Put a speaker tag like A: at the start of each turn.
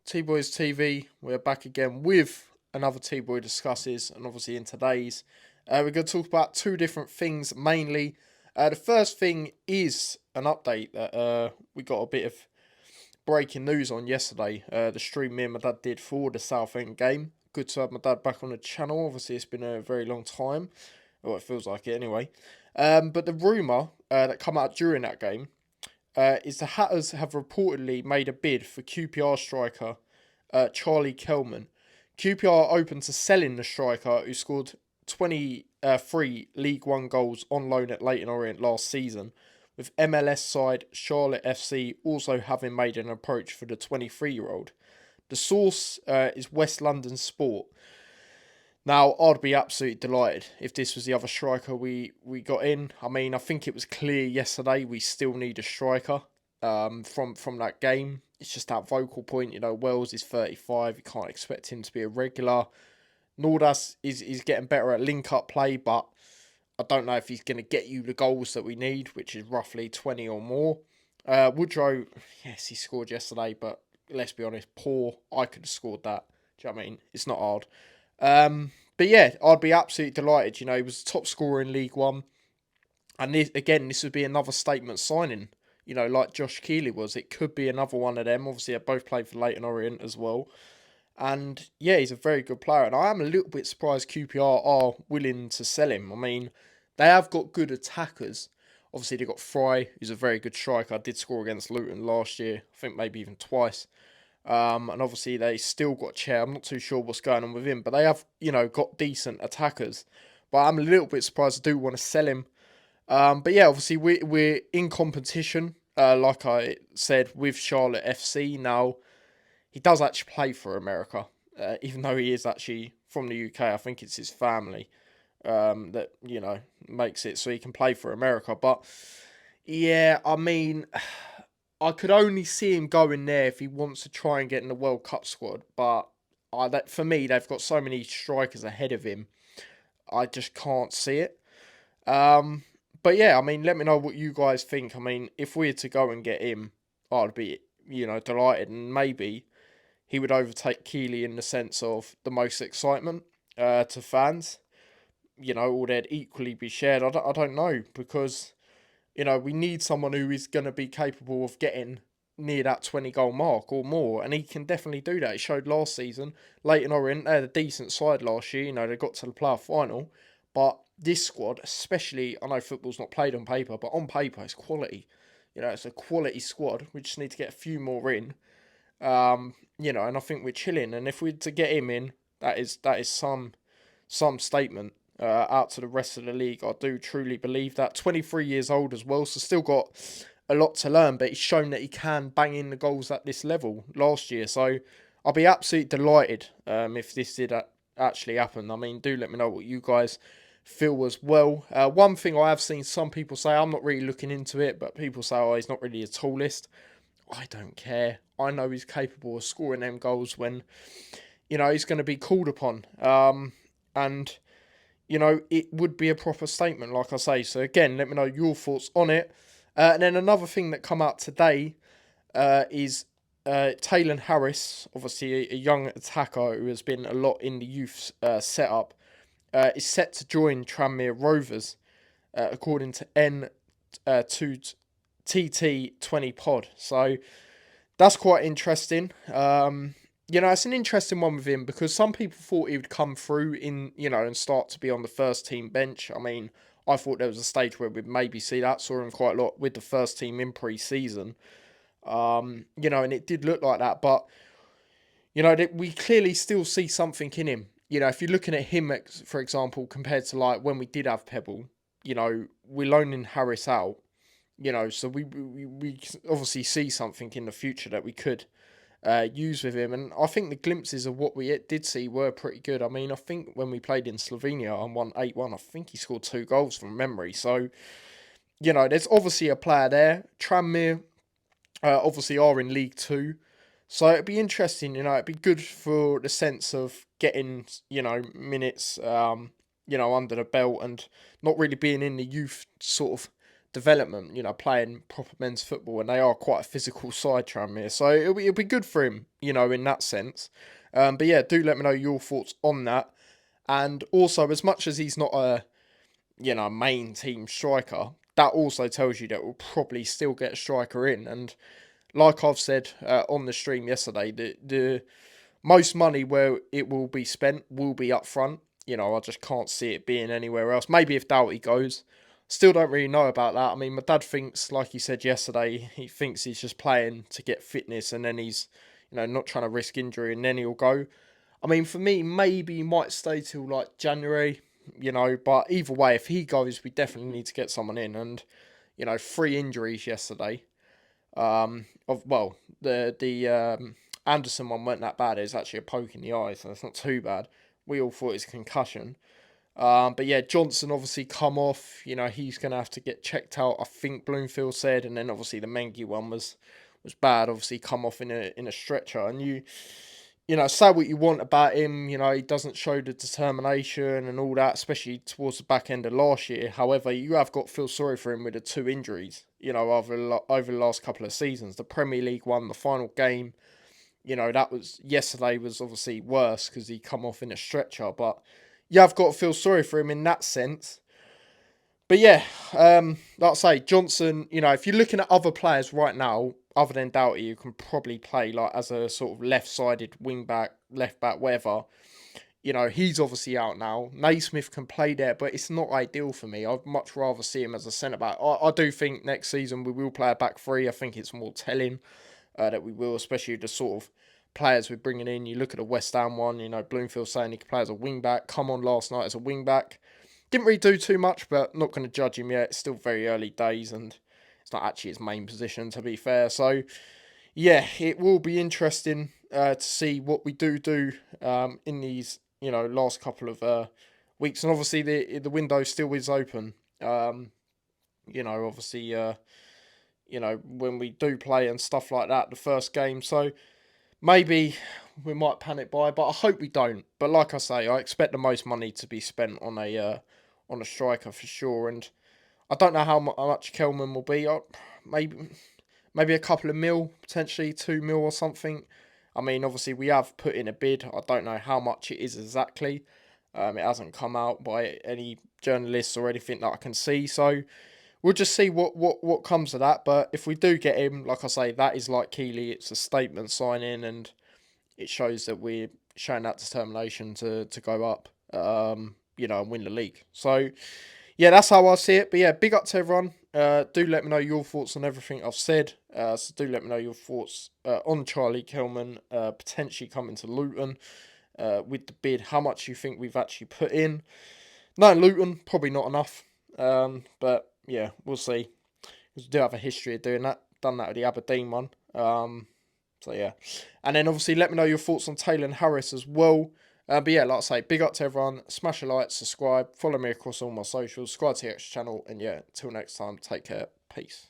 A: T-Boys TV. We're back again with another T-Boy Discusses, and obviously in today's, we're going to talk about two different things mainly. The first thing is an update that we got a bit of breaking news on yesterday. The stream me and my dad did for the Southend game. Good to have my dad back on the channel. Obviously, it's been a very long time. Well, it feels like it anyway. But the rumour that come out during that game is the Hatters have reportedly made a bid for QPR striker Charlie Kelman. QPR are open to selling the striker who scored 23 League One goals on loan at Leyton Orient last season, with MLS side Charlotte FC also having made an approach for the 23-year-old. The source is West London Sport. Now, I'd be absolutely delighted if this was the other striker we got in. I mean, I think it was clear yesterday we still need a striker from that game. It's just that vocal point, Wells is 35. You can't expect him to be a regular. Nordas is getting better at link-up play, but I don't know if he's going to get you the goals that we need, which is roughly 20 or more. Woodrow, yes, he scored yesterday, but let's be honest, poor. I could have scored that. Do you know what I mean? It's not hard. But yeah, I'd be absolutely delighted. He was the top scorer in League One. And this would be another statement signing. Like Josh Keeley was. It could be another one of them. Obviously, they both played for Leyton Orient as well. And yeah, he's a very good player. And I am a little bit surprised QPR are willing to sell him. I mean, they have got good attackers. Obviously, they've got Fry, who's a very good striker. Did score against Luton last year. I think maybe even twice. And obviously they still got Chair. I'm not too sure what's going on with him, but they have, got decent attackers. But I'm a little bit surprised. I do want to sell him. But yeah, obviously we're in competition, like I said, with Charlotte FC. Now, he does actually play for America, even though he is actually from the UK. I think it's his family that, makes it so he can play for America. But yeah, I mean, I could only see him going there if he wants to try and get in the World Cup squad. But for me, they've got so many strikers ahead of him. I just can't see it. But yeah, I mean, let me know what you guys think. I mean, if we had to go and get him, I'd be, delighted. And maybe he would overtake Keeley in the sense of the most excitement to fans. Or they'd equally be shared. I don't know, because we need someone who is going to be capable of getting near that 20 goal mark or more, and he can definitely do that. He showed last season. Leyton Orient, they had a decent side last year, they got to the playoff final, but this squad, especially, I know football's not played on paper, but on paper it's quality. It's a quality squad. We just need to get a few more in, and I think we're chilling, and if we're to get him in, that is some statement out to the rest of the league. I do truly believe that. 23 years old as well, so still got a lot to learn, but he's shown that he can bang in the goals at this level last year. So I'll be absolutely delighted if this did actually happen. I mean, do let me know what you guys feel as well. One thing I have seen some people say, I'm not really looking into it, but people say, oh, he's not really the tallest. I don't care. I know he's capable of scoring them goals when, he's going to be called upon. And it would be a proper statement, like I say. So again, let me know your thoughts on it. And then another thing that come out today is Taylan Harris, obviously a young attacker who has been a lot in the youth setup, is set to join Tranmere Rovers, according to N2TT20 Pod. So that's quite interesting. It's an interesting one with him because some people thought he would come through and start to be on the first team bench. I mean, I thought there was a stage where we'd maybe see that. Saw him quite a lot with the first team in pre-season. And it did look like that. But, we clearly still see something in him. If you're looking at him, for example, compared to like when we did have Pebble, we're loaning Harris out. So we obviously see something in the future that we could use with him, and I think the glimpses of what we did see were pretty good. I mean, I think when we played in Slovenia and won 8-1, I think he scored 2 goals from memory. So, there's obviously a player there. Tranmere obviously are in League 2. So it'd be interesting, it'd be good for the sense of getting, minutes, under the belt and not really being in the youth sort of development, playing proper men's football, and they are quite a physical side, Tranmere. So it'll be good for him, in that sense. But yeah, do let me know your thoughts on that. And also, as much as he's not a, main team striker, that also tells you that we'll probably still get a striker in. And like I've said on the stream yesterday, the most money where it will be spent will be up front. I just can't see it being anywhere else. Maybe if Doughty goes. Still don't really know about that. I mean, my dad thinks, like he said yesterday, he thinks he's just playing to get fitness and then he's, not trying to risk injury and then he'll go. I mean, for me, maybe he might stay till like January, but either way, if he goes, we definitely need to get someone in. And, 3 injuries yesterday. The Anderson one weren't that bad. It was actually a poke in the eye, so it's not too bad. We all thought it was a concussion. But yeah, Johnson obviously come off. He's going to have to get checked out, I think Bloomfield said. And then obviously the Mengi one was bad. Obviously come off in a stretcher. And say what you want about him. He doesn't show the determination and all that, especially towards the back end of last year. However, you have got to feel sorry for him with the 2 injuries, over the last couple of seasons. The Premier League one, the final game, yesterday was obviously worse because he come off in a stretcher. But you have got to feel sorry for him in that sense. But yeah, like I say, Johnson, if you're looking at other players right now, other than Doughty, you can probably play like as a sort of left-sided wing-back, left-back, whatever. He's obviously out now. Naismith can play there, but it's not ideal for me. I'd much rather see him as a centre-back. I do think next season we will play a back 3. I think it's more telling that we will, especially the sort of players we're bringing in. You look at the West Ham one, Bloomfield saying he can play as a wing-back. Come on last night as a wing-back. Didn't really do too much, but not going to judge him yet. It's still very early days, and it's not actually his main position, to be fair. So, yeah, it will be interesting to see what we do in these, last couple of weeks. And obviously, the window still is open. Obviously, when we do play and stuff like that, the first game. So, maybe we might panic buy, but I hope we don't. But like I say, I expect the most money to be spent on a striker for sure. And I don't know how much Kelman will be. Maybe a couple of mil, potentially 2 mil or something. I mean, obviously we have put in a bid. I don't know how much it is exactly. It hasn't come out by any journalists or anything that I can see. So we'll just see what comes of that. But if we do get him, like I say, that is like Keeley. It's a statement signing, and it shows that we're showing that determination to go up, and win the league. So, yeah, that's how I see it. But yeah, big up to everyone. Do let me know your thoughts on everything I've said. So do let me know your thoughts on Charlie Kelman potentially coming to Luton with the bid. How much you think we've actually put in? No, Luton, probably not enough. But yeah, we'll see. Because we do have a history of doing that. Done that with the Aberdeen one. So yeah. And then obviously let me know your thoughts on Taylan Harris as well. But yeah, like I say, big up to everyone. Smash a like, subscribe, follow me across all my socials, subscribe to the X channel, and yeah, until next time, take care. Peace.